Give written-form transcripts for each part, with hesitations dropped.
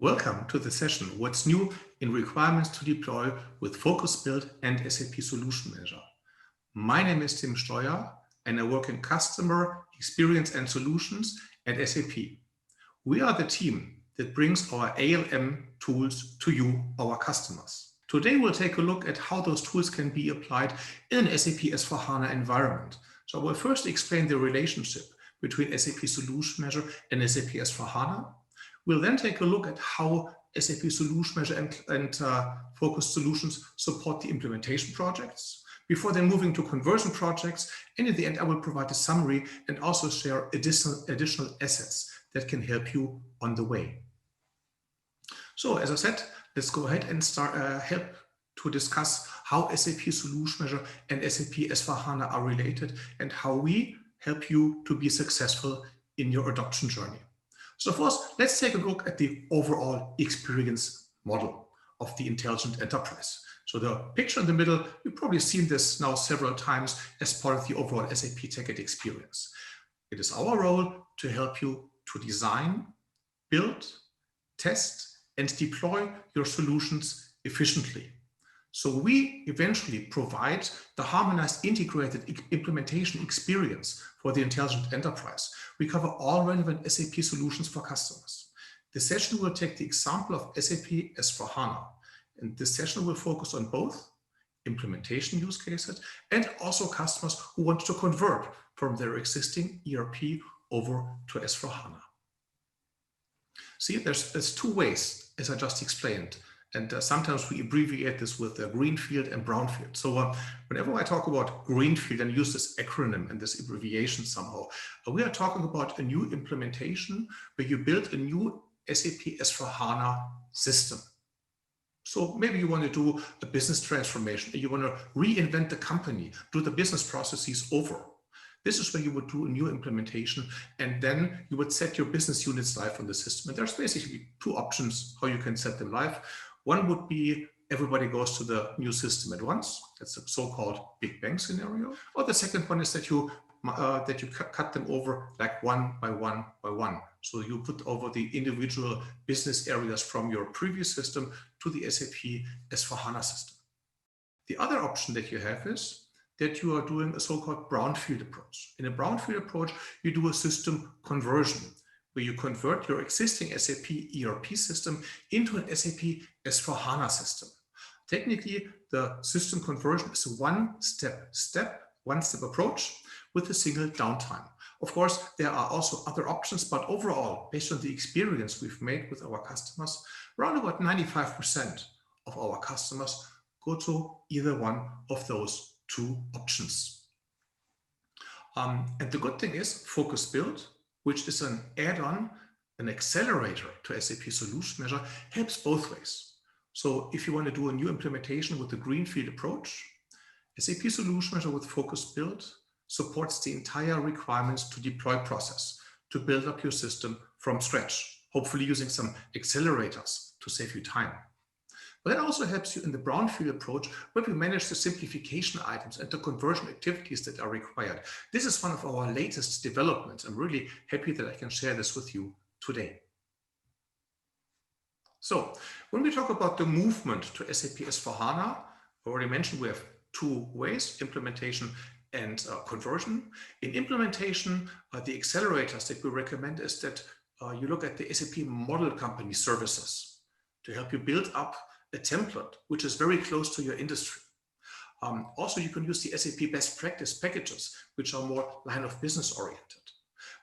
Welcome to the session, What's New in Requirements to Deploy with Focus Build and SAP Solution Manager. My name is Steuer and I work in Customer Experience and Solutions at SAP. We are the team that brings our ALM tools to you, our customers. Today we'll take a look at how those tools can be applied in an SAP S4HANA environment. So I will first explain the relationship between SAP Solution Manager and SAP S4HANA. We'll then take a look at how SAP Solution Manager and Focus Solutions support the implementation projects before then moving to conversion projects. And in the end, I will provide a summary and also share additional assets that can help you on the way. So as I said, let's go ahead and start help to discuss how SAP Solution Manager and SAP S4HANA are related and how we help you to be successful in your adoption journey. So first, let's take a look at the overall experience model of the intelligent enterprise. So the picture in the middle, you've probably seen this now several times as part of the overall SAP TechEd experience. It is our role to help you to design, build, test, and deploy your solutions efficiently. So we eventually provide the harmonized integrated implementation experience for the intelligent enterprise. We cover all relevant SAP solutions for customers. This session will take the example of SAP S4HANA, and this session will focus on both implementation use cases and also customers who want to convert from their existing ERP over to S4HANA. See, there's two ways, as I just explained. And sometimes we abbreviate this with Greenfield and brownfield. So whenever I talk about Greenfield and use this acronym and this abbreviation somehow, we are talking about a new implementation where you build a new SAP S4HANA system. So maybe you want to do a business transformation, you want to reinvent the company, do the business processes over. This is where you would do a new implementation, and then you would set your business units live on the system. And there's basically two options how you can set them live. One would be everybody goes to the new system at once. That's a so-called Big Bang scenario. Or the second one is that you cut them over like one by one by one. So you put over the individual business areas from your previous system to the SAP S4HANA system. The other option that you have is that you are doing a so-called brownfield approach. In a brownfield approach, you do a system conversion, where you convert your existing SAP ERP system into an SAP S4HANA system. Technically, the system conversion is a one-step approach with a single downtime. Of course, there are also other options, but overall, based on the experience we've made with our customers, around about 95% of our customers go to either one of those two options. And the good thing is Focus Build, which is an add-on, an accelerator to SAP Solution Manager, helps both ways. So if you want to do a new implementation with the Greenfield approach, SAP Solution Manager with Focus Build supports the entire requirements to deploy process to build up your system from scratch, hopefully using some accelerators to save you time. But that also helps you in the brownfield approach, where we manage the simplification items and the conversion activities that are required. This is one of our latest developments. I'm really happy that I can share this with you today. So when we talk about the movement to SAP S4HANA, I already mentioned we have two ways, implementation and conversion. In implementation, the accelerators that we recommend is that you look at the SAP model company services to help you build up a template which is very close to your industry. Also, you can use the SAP best practice packages, which are more line of business oriented.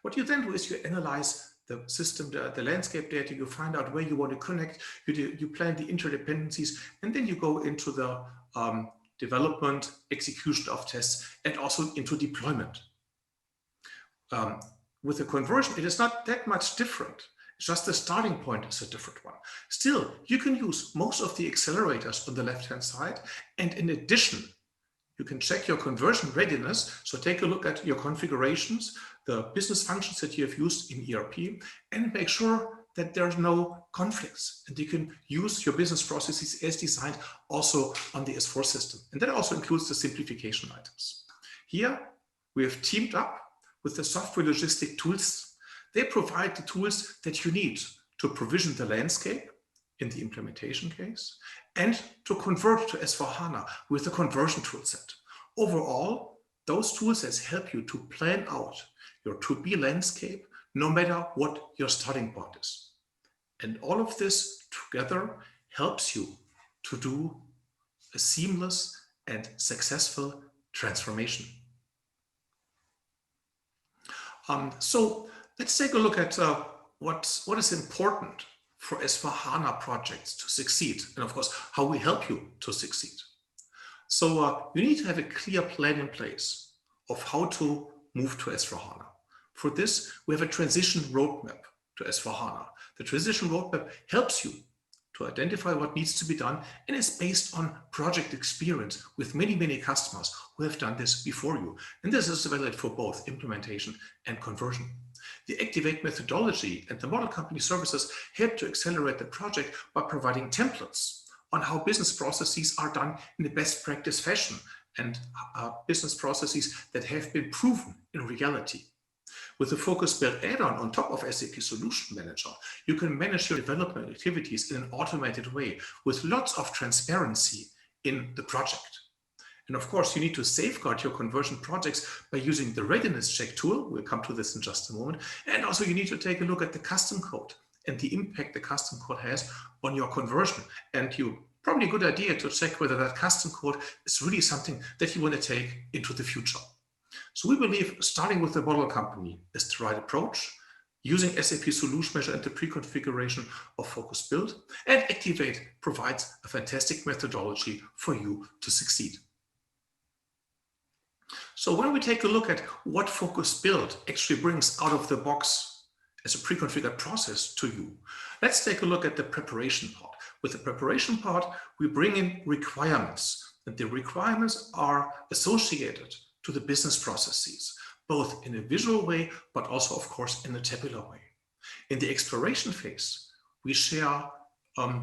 What you then do is you analyze the system, the landscape data, you find out where you want to connect, you plan the interdependencies, and then you go into the development, execution of tests, and also into deployment. With the conversion, it is not that much different. Just the starting point is a different one. Still, you can use most of the accelerators on the left-hand side. And in addition, you can check your conversion readiness. So take a look at your configurations, the business functions that you have used in ERP, and make sure that there's no conflicts. And you can use your business processes as designed also on the S4 system. And that also includes the simplification items. Here, we have teamed up with the software logistic tools. They provide the tools that you need to provision the landscape in the implementation case, and to convert to S4HANA with the conversion toolset. Overall, those toolsets help you to plan out your to-be landscape, no matter what your starting point is. And all of this together helps you to do a seamless and successful transformation. So let's take a look at what is important for S4HANA projects to succeed, and of course, how we help you to succeed. So you need to have a clear plan in place of how to move to S4HANA. For this, we have a transition roadmap to S4HANA. The transition roadmap helps you to identify what needs to be done and is based on project experience with many customers who have done this before you. And this is valid for both implementation and conversion. The Activate methodology and the model company services help to accelerate the project by providing templates on how business processes are done in the best practice fashion and business processes that have been proven in reality. With the Focus Build add-on on top of SAP Solution Manager, you can manage your development activities in an automated way with lots of transparency in the project. And of course, you need to safeguard your conversion projects by using the Readiness Check tool. We'll come to this in just a moment. And also you need to take a look at the custom code and the impact the custom code has on your conversion. And probably a good idea to check whether that custom code is really something that you want to take into the future. So we believe starting with the model company is the right approach, using SAP Solution Manager and the pre-configuration of Focus Build, and Activate provides a fantastic methodology for you to succeed. So when we take a look at what Focus Build actually brings out of the box as a pre-configured process to you, let's take a look at the preparation part. With the preparation part, we bring in requirements, and the requirements are associated to the business processes, both in a visual way, but also, of course, in a tabular way. In the exploration phase, we share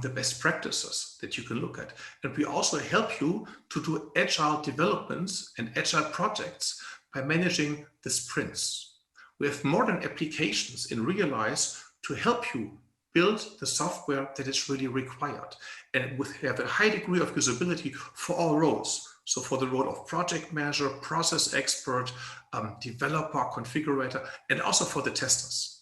the best practices that you can look at. And we also help you to do agile developments and agile projects by managing the sprints. We have modern applications in Realize to help you build the software that is really required. And we have a high degree of usability for all roles. So for the role of project manager, process expert, developer, configurator, and also for the testers.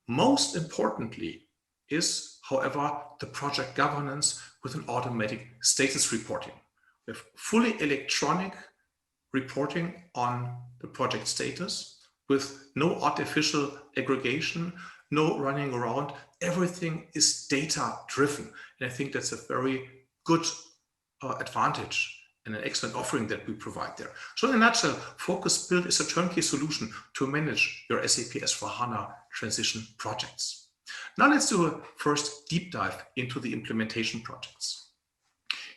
Most importantly is, however, the project governance with an automatic status reporting. We have fully electronic reporting on the project status with no artificial aggregation, no running around. Everything is data driven. And I think that's a very good advantage and an excellent offering that we provide there. So in a nutshell, Focus Build is a turnkey solution to manage your SAP S4HANA transition projects. Now let's do a first deep dive into the implementation projects.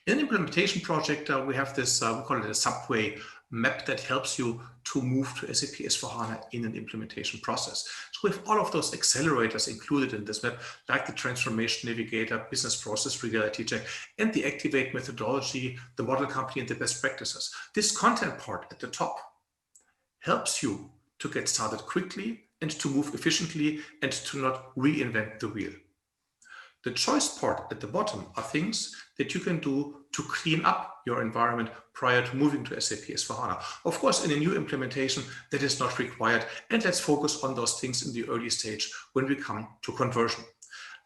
In an implementation project, we have this, we call it a subway map that helps you to move to SAP S4HANA in an implementation process. So we have all of those accelerators included in this map, like the Transformation Navigator, Business Process Reality Check, and the Activate methodology, the model company, and the best practices. This content part at the top helps you to get started quickly and to move efficiently and to not reinvent the wheel. The choice part at the bottom are things that you can do to clean up your environment prior to moving to SAP S4HANA. Of course, in a new implementation, that is not required. And let's focus on those things in the early stage when we come to conversion.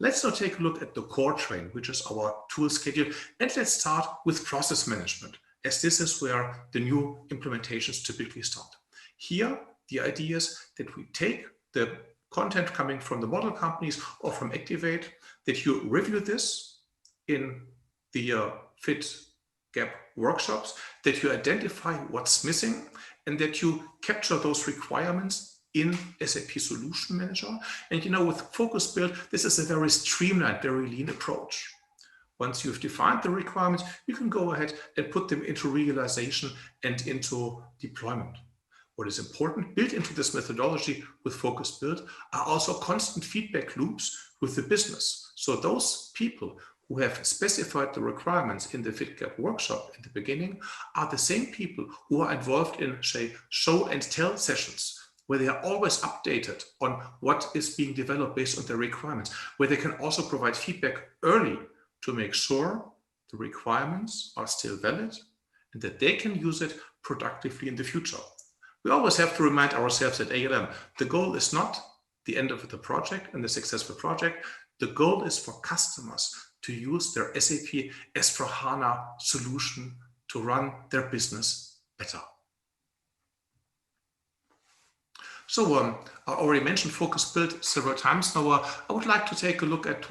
Let's now take a look at the core train, which is our tool schedule. And let's start with process management, as this is where the new implementations typically start. Here, the idea is that we take the content coming from the model companies or from Activate, that you review this in the fit gap workshops, that you identify what's missing, and that you capture those requirements in SAP Solution Manager. And with Focus Build, this is a very streamlined, very lean approach. Once you've defined the requirements, you can go ahead and put them into realization and into deployment. What is important, built into this methodology with Focus Build, are also constant feedback loops with the business. So those people who have specified the requirements in the fit gap workshop in the beginning are the same people who are involved in, say, show and tell sessions where they are always updated on what is being developed based on their requirements, where they can also provide feedback early to make sure the requirements are still valid and that they can use it productively in the future. We always have to remind ourselves at ALM, the goal is not the end of the project and the successful project. The goal is for customers to use their SAP S4HANA solution to run their business better. So I already mentioned Focus Build several times now. I would like to take a look at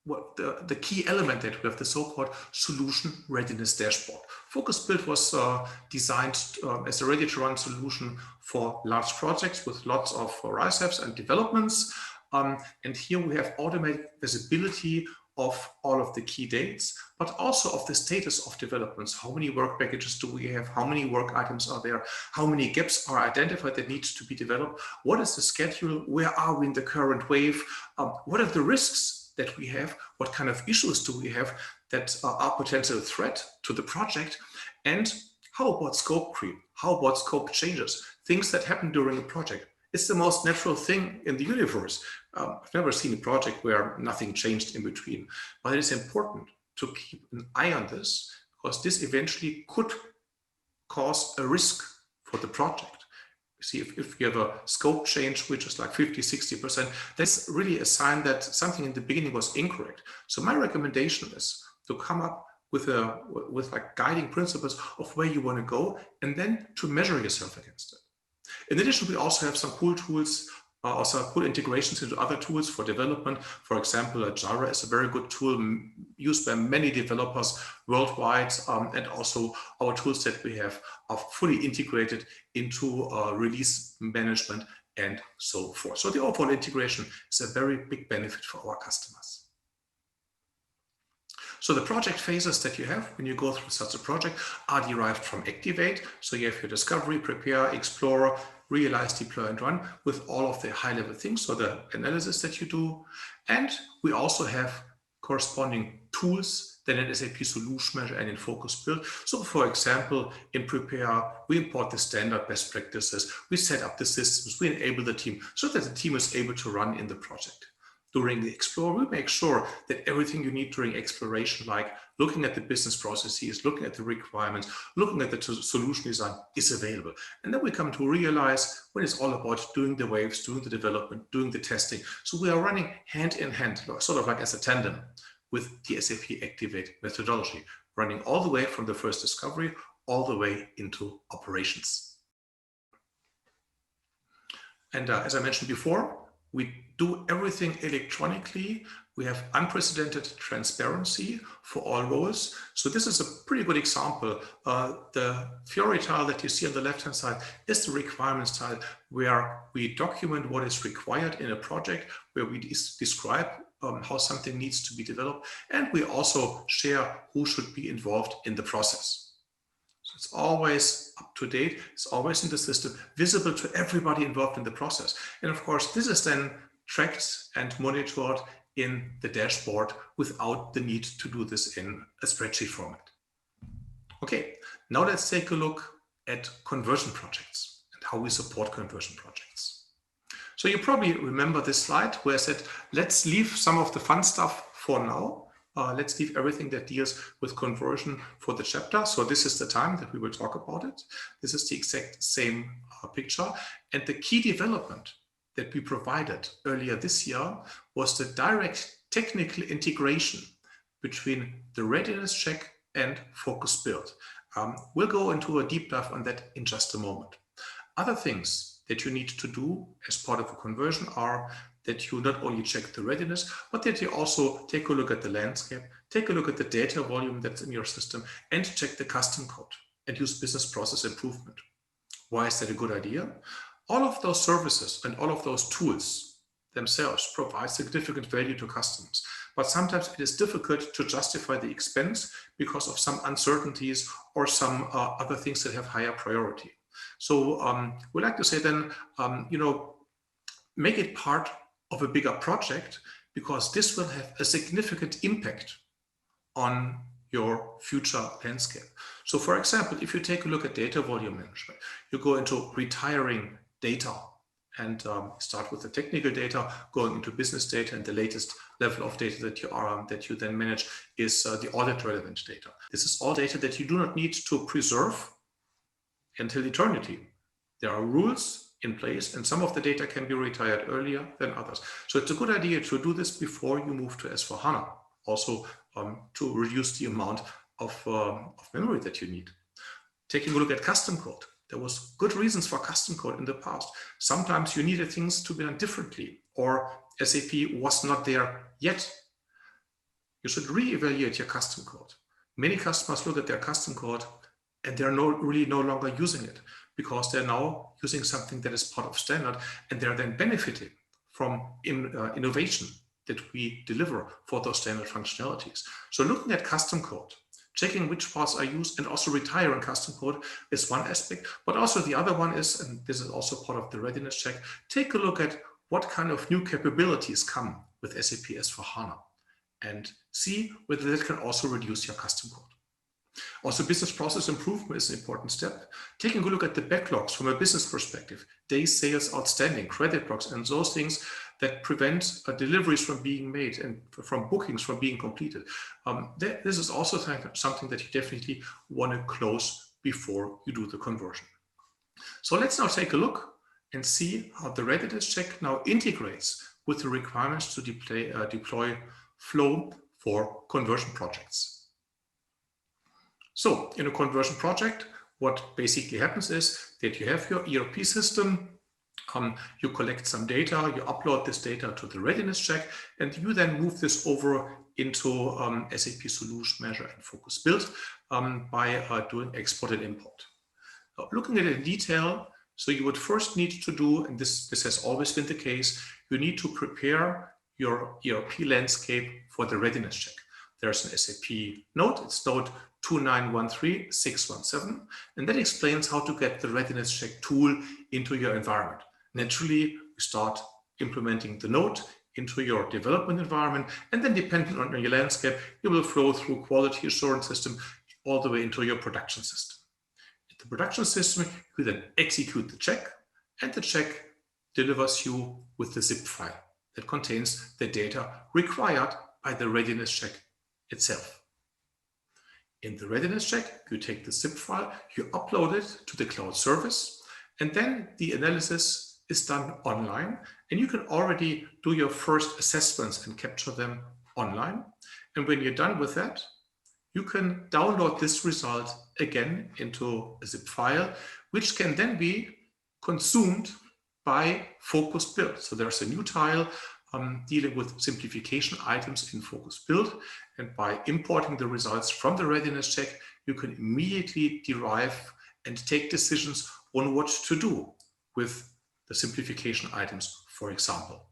what the key element that we have, the so-called Solution Readiness Dashboard. Focus Build was designed as a ready-to-run solution for large projects with lots of write-ups and developments. And here we have automated visibility of all of the key dates, but also of the status of developments. How many work packages do we have? How many work items are there? How many gaps are identified that need to be developed? What is the schedule? Where are we in the current wave? What are the risks that we have? What kind of issues do we have that are potential threat to the project? And how about scope creep? How about scope changes? Things that happen during a project. It's the most natural thing in the universe. I've never seen a project where nothing changed in between, but it is important to keep an eye on this because this eventually could cause a risk for the project. You see, if you have a scope change, which is like 50–60%, that's really a sign that something in the beginning was incorrect. So my recommendation is to come up with like guiding principles of where you want to go and then to measure yourself against it. In addition, we also have some cool tools, also cool integrations into other tools for development. For example, Jira is a very good tool used by many developers worldwide, and also our tools that we have are fully integrated into release management and so forth. So the overall integration is a very big benefit for our customers. So the project phases that you have when you go through such a project are derived from Activate. So you have your discovery, prepare, explore, realize, deploy, and run with all of the high-level things, so the analysis that you do. And we also have corresponding tools then in SAP Solution Manager and in Focus Build. So for example, in Prepare, we import the standard best practices, we set up the systems, we enable the team so that the team is able to run in the project. During the Explore, we make sure that everything you need during exploration, like looking at the business processes, looking at the requirements, looking at the solution design, is available. And then we come to Realize when it's all about doing the waves, doing the development, doing the testing. So we are running hand in hand, sort of like as a tandem with the SAP Activate methodology, running all the way from the first discovery all the way into operations. And as I mentioned before, we do everything electronically. We have unprecedented transparency for all roles. So this is a pretty good example. The Fiori tile that you see on the left-hand side is the requirements tile where we document what is required in a project, where we describe how something needs to be developed. And we also share who should be involved in the process. So it's always up to date, it's always in the system, visible to everybody involved in the process. And of course, this is then tracked and monitored in the dashboard without the need to do this in a spreadsheet format. Okay, now let's take a look at conversion projects and how we support conversion projects. So you probably remember this slide where I said, let's leave some of the fun stuff for now. Let's leave everything that deals with conversion for the chapter. So this is the time that we will talk about it. This is the exact same picture. And the key development that we provided earlier this year was the direct technical integration between the readiness check and Focus Build. We'll go into a deep dive on that in just a moment. Other things that you need to do as part of a conversion are that you not only check the readiness, but that you also take a look at the landscape, take a look at the data volume that's in your system, and check the custom code and use business process improvement. Why is that a good idea? All of those services and all of those tools themselves provide significant value to customers, but sometimes it is difficult to justify the expense because of some uncertainties or some other things that have higher priority. So we like to say then, make it part of a bigger project, because this will have a significant impact on your future landscape. So for example, if you take a look at data volume management, you go into retiring data and start with the technical data, going into business data, and the latest level of data that you then manage is the audit relevant data. This is all data that you do not need to preserve until eternity. There are rules in place, and some of the data can be retired earlier than others. So it's a good idea to do this before you move to S4HANA, also to reduce the amount of memory that you need. Taking a look at custom code. There was good reasons for custom code in the past. Sometimes you needed things to be done differently, or SAP was not there yet. You should re-evaluate your custom code. Many customers look at their custom code and they're really no longer using it because they're now using something that is part of standard, and they're then benefiting from innovation that we deliver for those standard functionalities. So looking at custom code, checking which parts are used, and also retiring custom code is one aspect. But also the other one is, and this is also part of the readiness check, take a look at what kind of new capabilities come with SAP S4HANA and see whether that can also reduce your custom code. Also, business process improvement is an important step. Taking a look at the backlogs from a business perspective, days sales outstanding, credit blocks, and those things that prevent deliveries from being made and from bookings from being completed. This is also something that you definitely want to close before you do the conversion. So let's now take a look and see how the readiness check now integrates with the requirements to deploy flow for conversion projects. So in a conversion project, what basically happens is that you have your ERP system, you collect some data, you upload this data to the readiness check, and you then move this over into SAP Solution Manager and Focus Build by doing export and import. Now, looking at it in detail, so you would first need to do, and this has always been the case, you need to prepare your ERP landscape for the readiness check. There's an SAP note, it's note 2913617, and that explains how to get the readiness check tool into your environment. Naturally, we start implementing the note into your development environment, and then depending on your landscape, you will flow through quality assurance system all the way into your production system. In the production system, you then execute the check, and the check delivers you with the zip file that contains the data required by the readiness check itself. In the readiness check, you take the zip file, you upload it to the cloud service, and then the analysis is done online, and you can already do your first assessments and capture them online. And when you're done with that, you can download this result again into a zip file, which can then be consumed by Focus Build. So there's a new tile dealing with simplification items in Focus Build, and by importing the results from the readiness check, you can immediately derive and take decisions on what to do with the simplification items, for example.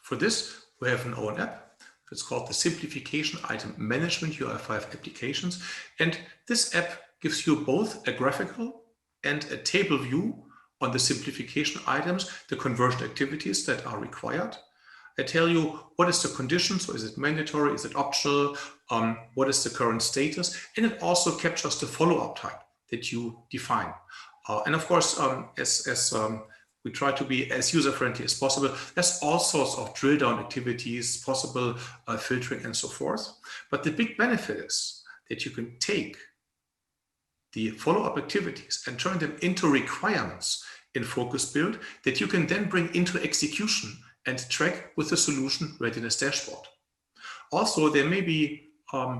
For this, we have an own app. It's called the Simplification Item Management UI5 Applications, and this app gives you both a graphical and a table view on the simplification items, the conversion activities that are required. I tell you what is the condition, so is it mandatory, is it optional, what is the current status, and it also captures the follow-up type that you define. And of course, as we try to be as user-friendly as possible, there's all sorts of drill-down activities, possible filtering and so forth. But the big benefit is that you can take the follow-up activities and turn them into requirements in Focus Build that you can then bring into execution and track with the Solution Readiness Dashboard. Also, there may be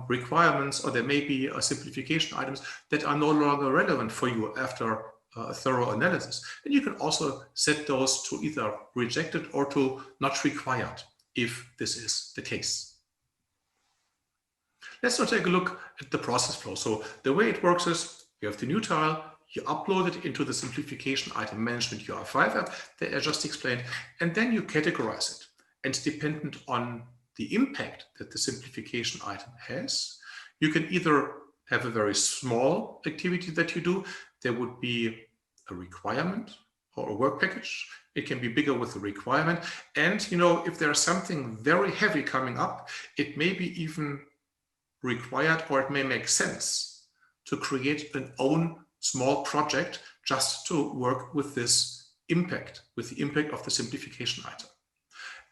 requirements, or there may be simplification items that are no longer relevant for you after a thorough analysis. And you can also set those to either rejected or to not required if this is the case. Let's now take a look at the process flow. So the way it works is you have the new tile, you upload it into the Simplification Item Management UI5 app that I just explained, and then you categorize it. And dependent on the impact that the simplification item has, you can either have a very small activity that you do. There would be a requirement or a work package. It can be bigger with a requirement. And if there's something very heavy coming up, it may be even required, or it may make sense to create an own small project just to work with this impact, with the impact of the simplification item.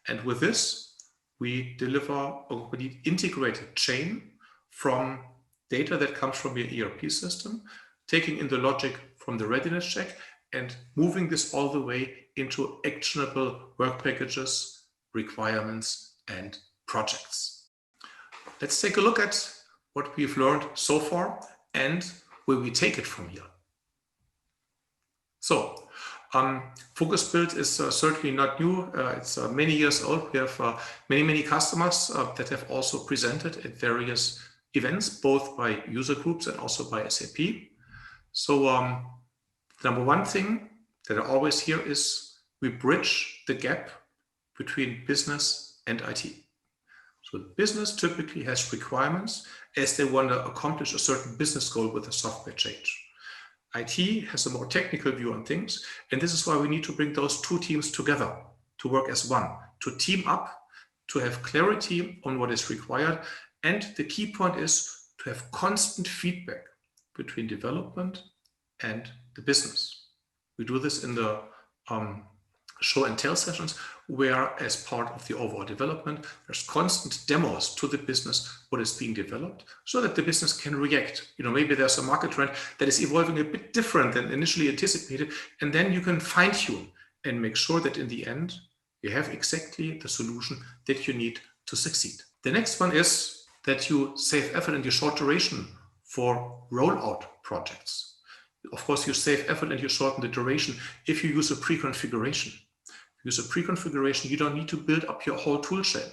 And with this, we deliver a complete integrated chain from data that comes from your ERP system, taking in the logic from the readiness check and moving this all the way into actionable work packages, requirements, and projects. Let's take a look at what we've learned so far and where we take it from here. So, Focus Build is certainly not new. It's many years old. We have many customers that have also presented at various events, both by user groups and also by SAP. So the number one thing that I always hear is we bridge the gap between business and IT. So business typically has requirements as they want to accomplish a certain business goal with a software change. IT has a more technical view on things, and this is why we need to bring those two teams together to work as one, to team up, to have clarity on what is required. And the key point is to have constant feedback between development and the business. We do this in the show and tell sessions, where as part of the overall development, there's constant demos to the business what is being developed so that the business can react. Maybe there's a market trend that is evolving a bit different than initially anticipated, and then you can fine tune and make sure that in the end, you have exactly the solution that you need to succeed. The next one is that you save effort and you short duration for rollout projects. Of course, you save effort and you shorten the duration if you use a pre-configuration. Use a pre-configuration, you don't need to build up your whole tool chain.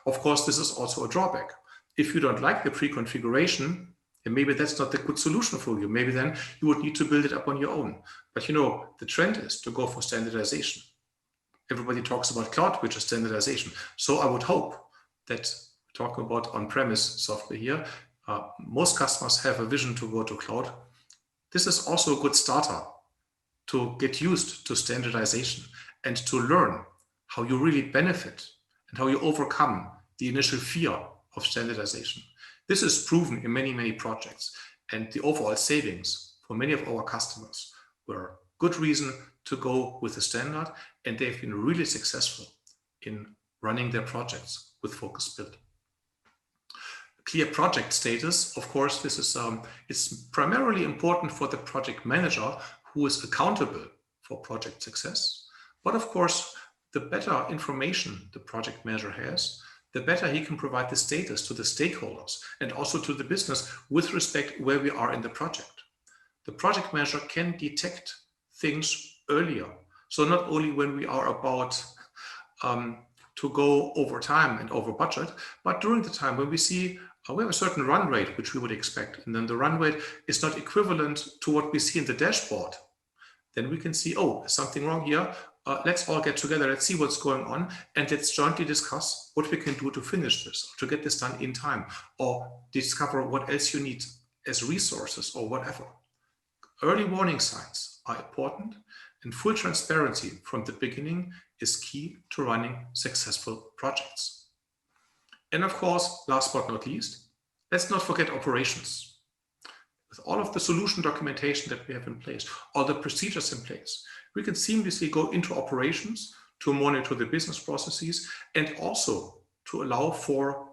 Of course, this is also a drawback. If you don't like the pre-configuration, then maybe that's not the good solution for you. Maybe then you would need to build it up on your own. But the trend is to go for standardization. Everybody talks about cloud, which is standardization. So I would hope that, talking about on-premise software here, most customers have a vision to go to cloud. This is also a good starter to get used to standardization and to learn how you really benefit and how you overcome the initial fear of standardization. This is proven in many projects, and the overall savings for many of our customers were good reason to go with the standard, and they've been really successful in running their projects with Focus Build. Clear project status, of course, this is it's primarily important for the project manager who is accountable for project success. But of course, the better information the project manager has, the better he can provide the status to the stakeholders and also to the business with respect where we are in the project. The project manager can detect things earlier. So not only when we are about to go over time and over budget, but during the time when we see we have a certain run rate which we would expect, and then the run rate is not equivalent to what we see in the dashboard, then we can see, oh, there's something wrong here. Let's all get together, let's see what's going on, and let's jointly discuss what we can do to finish this, to get this done in time, or discover what else you need as resources or whatever. Early warning signs are important, and full transparency from the beginning is key to running successful projects. And of course, last but not least, let's not forget operations. With all of the solution documentation that we have in place, all the procedures in place, we can seamlessly go into operations to monitor the business processes and also to allow for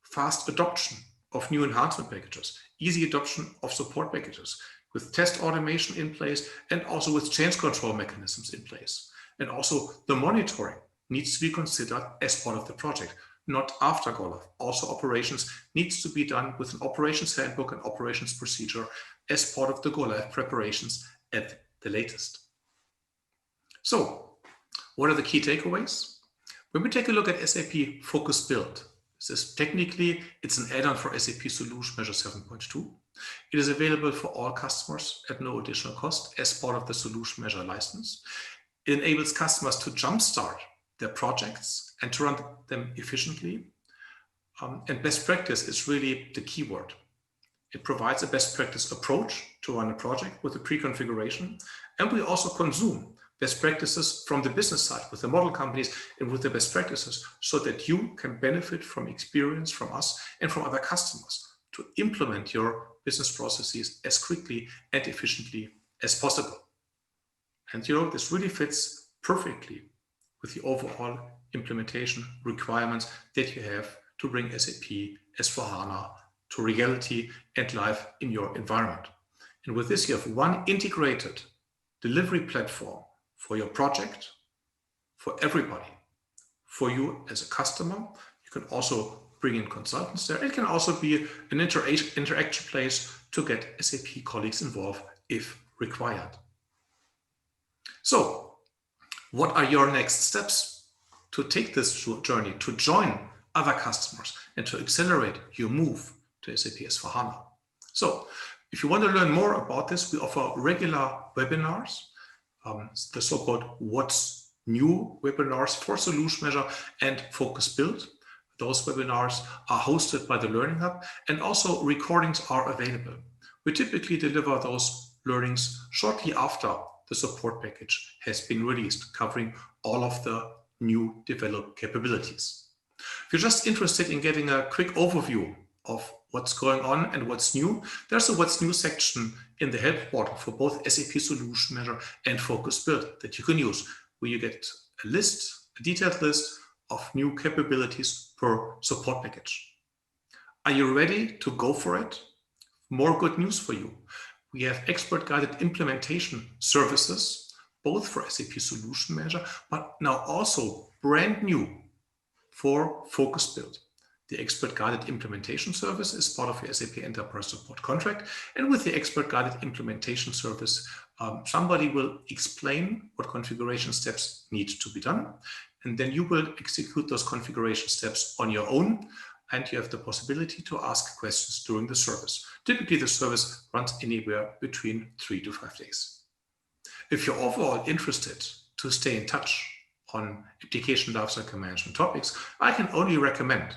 fast adoption of new enhancement packages, easy adoption of support packages, with test automation in place and also with change control mechanisms in place. And also the monitoring needs to be considered as part of the project, not after go live. Also operations needs to be done with an operations handbook and operations procedure as part of the go live preparations at the latest. So what are the key takeaways? When we take a look at SAP Focus Build, this is technically, it's an add-on for SAP Solution Manager 7.2. It is available for all customers at no additional cost as part of the Solution Manager license. It enables customers to jumpstart their projects and to run them efficiently. And best practice is really the key word. It provides a best practice approach to run a project with a pre-configuration. And we also consume best practices from the business side with the model companies and with the best practices so that you can benefit from experience from us and from other customers to implement your business processes as quickly and efficiently as possible. And this really fits perfectly with the overall implementation requirements that you have to bring SAP S4HANA to reality and life in your environment. And with this, you have one integrated delivery platform for your project, for everybody. For you as a customer, you can also bring in consultants there. It can also be an interaction place to get SAP colleagues involved if required. So, what are your next steps to take this journey, to join other customers and to accelerate your move to SAP S4HANA? So, if you want to learn more about this, we offer regular webinars, the so-called What's New webinars for Solution Manager and Focus Build. Those webinars are hosted by the Learning Hub, and also recordings are available. We typically deliver those learnings shortly after the support package has been released, covering all of the new developed capabilities. If you're just interested in getting a quick overview of what's going on and what's new, there's a What's New section in the help portal for both SAP Solution Manager and Focus Build that you can use, where you get a detailed list of new capabilities per support package. Are you ready to go for it? More good news for you. We have expert-guided implementation services, both for SAP Solution Manager, but now also brand new for Focus Build. The expert-guided implementation service is part of your SAP Enterprise Support contract, and with the expert-guided implementation service, somebody will explain what configuration steps need to be done, and then you will execute those configuration steps on your own, and you have the possibility to ask questions during the service. Typically, the service runs anywhere between 3 to 5 days. If you're overall interested to stay in touch on application lifecycle management topics, I can only recommend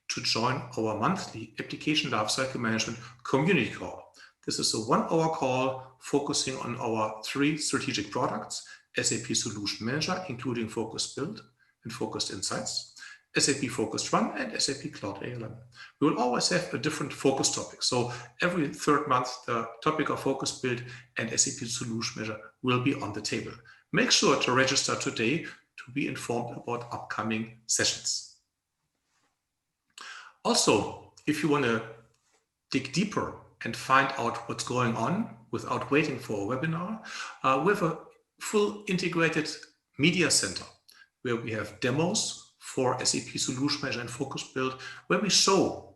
to join our monthly application lifecycle management community call. This is a 1-hour call focusing on our 3 strategic products, SAP Solution Manager, including Focus Build and Focused Insights, SAP Focused Run, and SAP Cloud ALM. We will always have a different focus topic. So every 3rd month, the topic of Focus Build and SAP Solution Manager will be on the table. Make sure to register today to be informed about upcoming sessions. Also, if you want to dig deeper and find out what's going on without waiting for a webinar, we have a full integrated media center where we have demos for SAP Solution Manager and Focus Build, where we show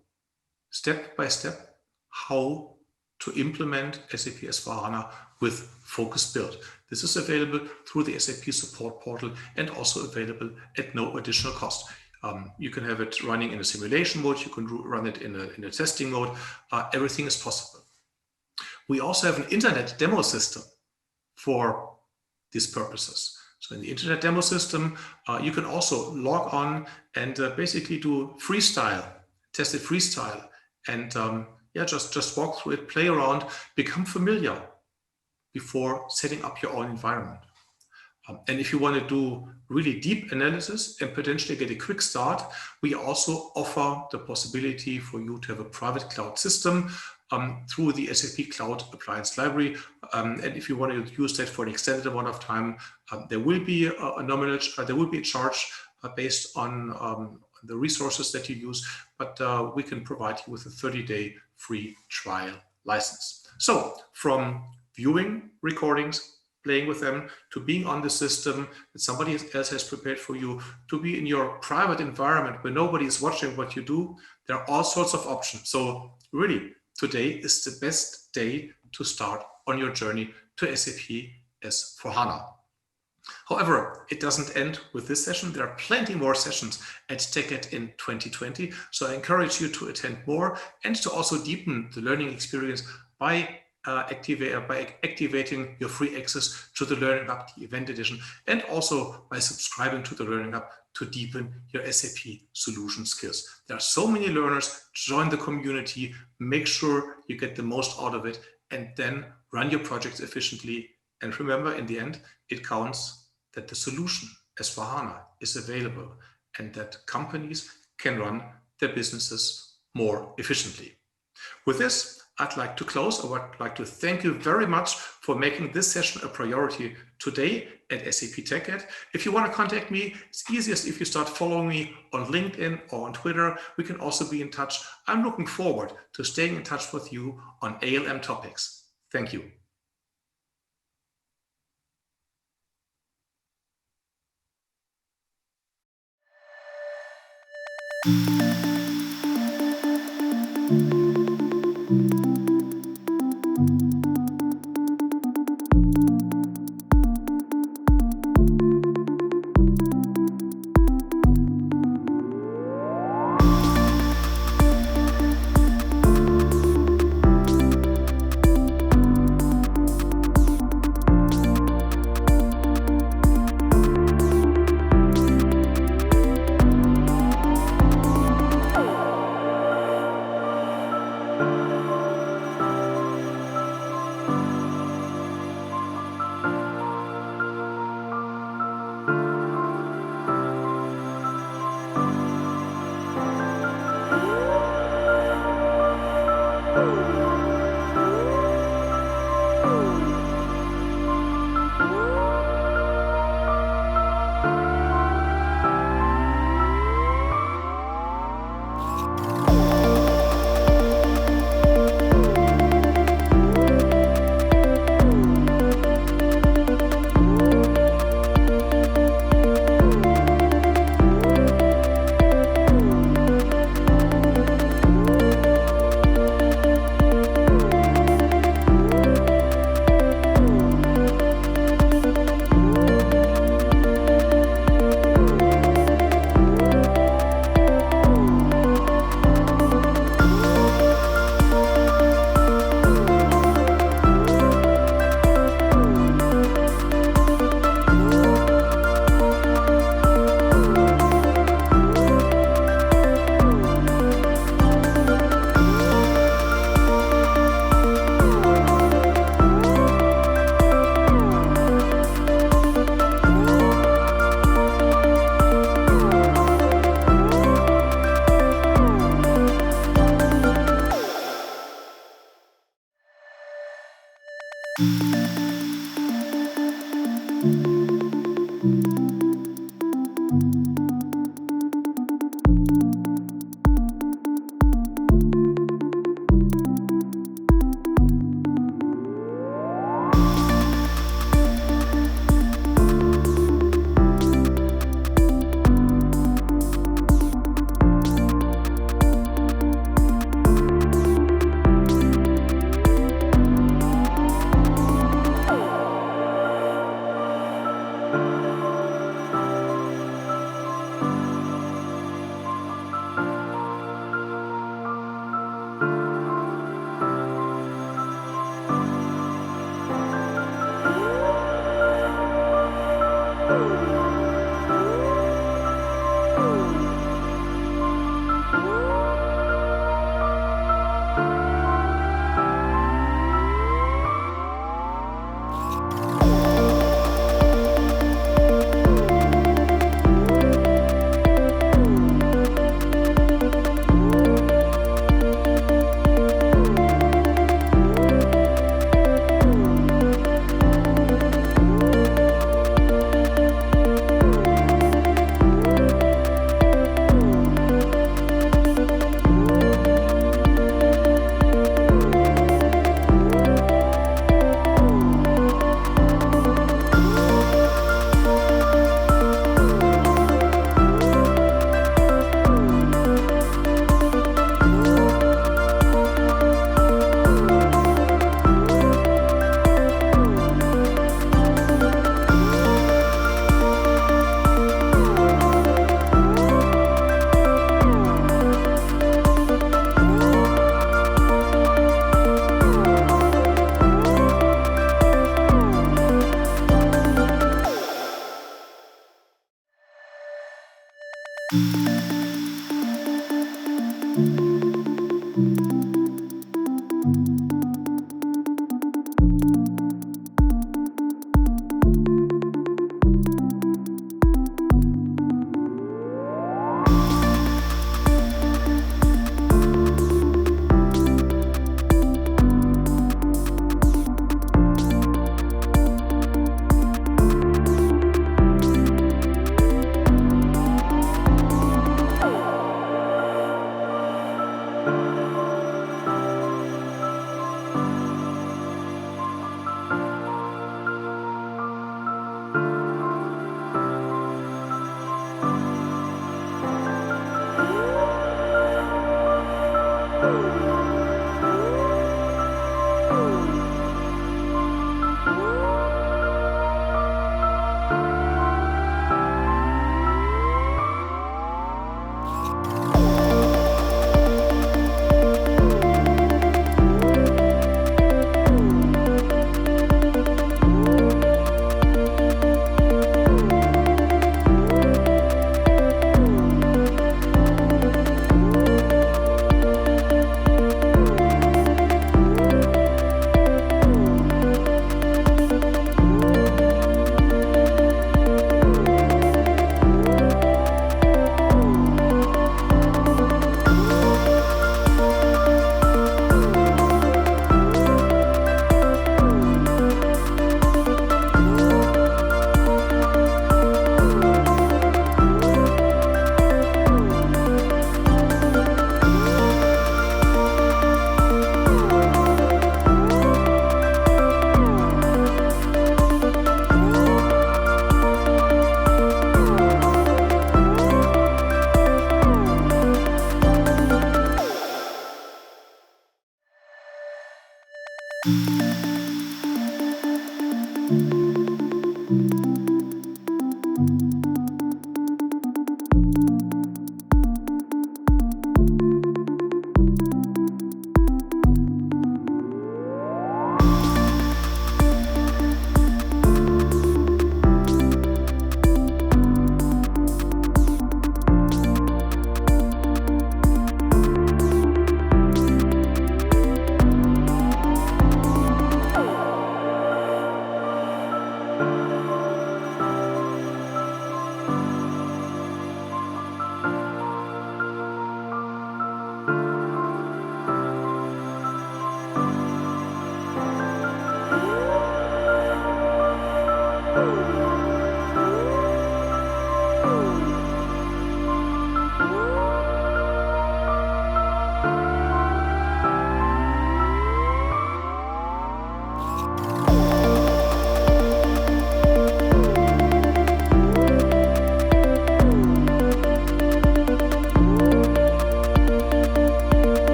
step by step how to implement SAP S4HANA with Focus Build. This is available through the SAP support portal and also available at no additional cost. You can have it running in a simulation mode, you can run it in a testing mode, everything is possible. We also have an internet demo system for these purposes. So in the internet demo system, you can also log on and basically do freestyle, test it freestyle, and just walk through it, play around, become familiar before setting up your own environment. And if you want to do really deep analysis and potentially get a quick start, we also offer the possibility for you to have a private cloud system through the SAP Cloud Appliance Library. And if you want to use that for an extended amount of time, there will be a charge based on the resources that you use, but we can provide you with a 30-day free trial license. So from viewing recordings, playing with them, to being on the system that somebody else has prepared for you, to be in your private environment where nobody is watching what you do, there are all sorts of options. So really, today is the best day to start on your journey to SAP S4HANA. However, it doesn't end with this session. There are plenty more sessions at TechEd in 2020. So I encourage you to attend more and to also deepen the learning experience by activating your free access to the Learning Hub, the Event Edition, and also by subscribing to the Learning Hub to deepen your SAP solution skills. There are so many learners. Join the community, make sure you get the most out of it, and then run your projects efficiently. And remember, in the end, it counts that the solution S4HANA is available and that companies can run their businesses more efficiently. With this, I'd like to close. I would like to thank you very much for making this session a priority today at SAP TechEd. If you want to contact me, it's easiest if you start following me on LinkedIn or on Twitter. We can also be in touch. I'm looking forward to staying in touch with you on ALM topics. Thank you.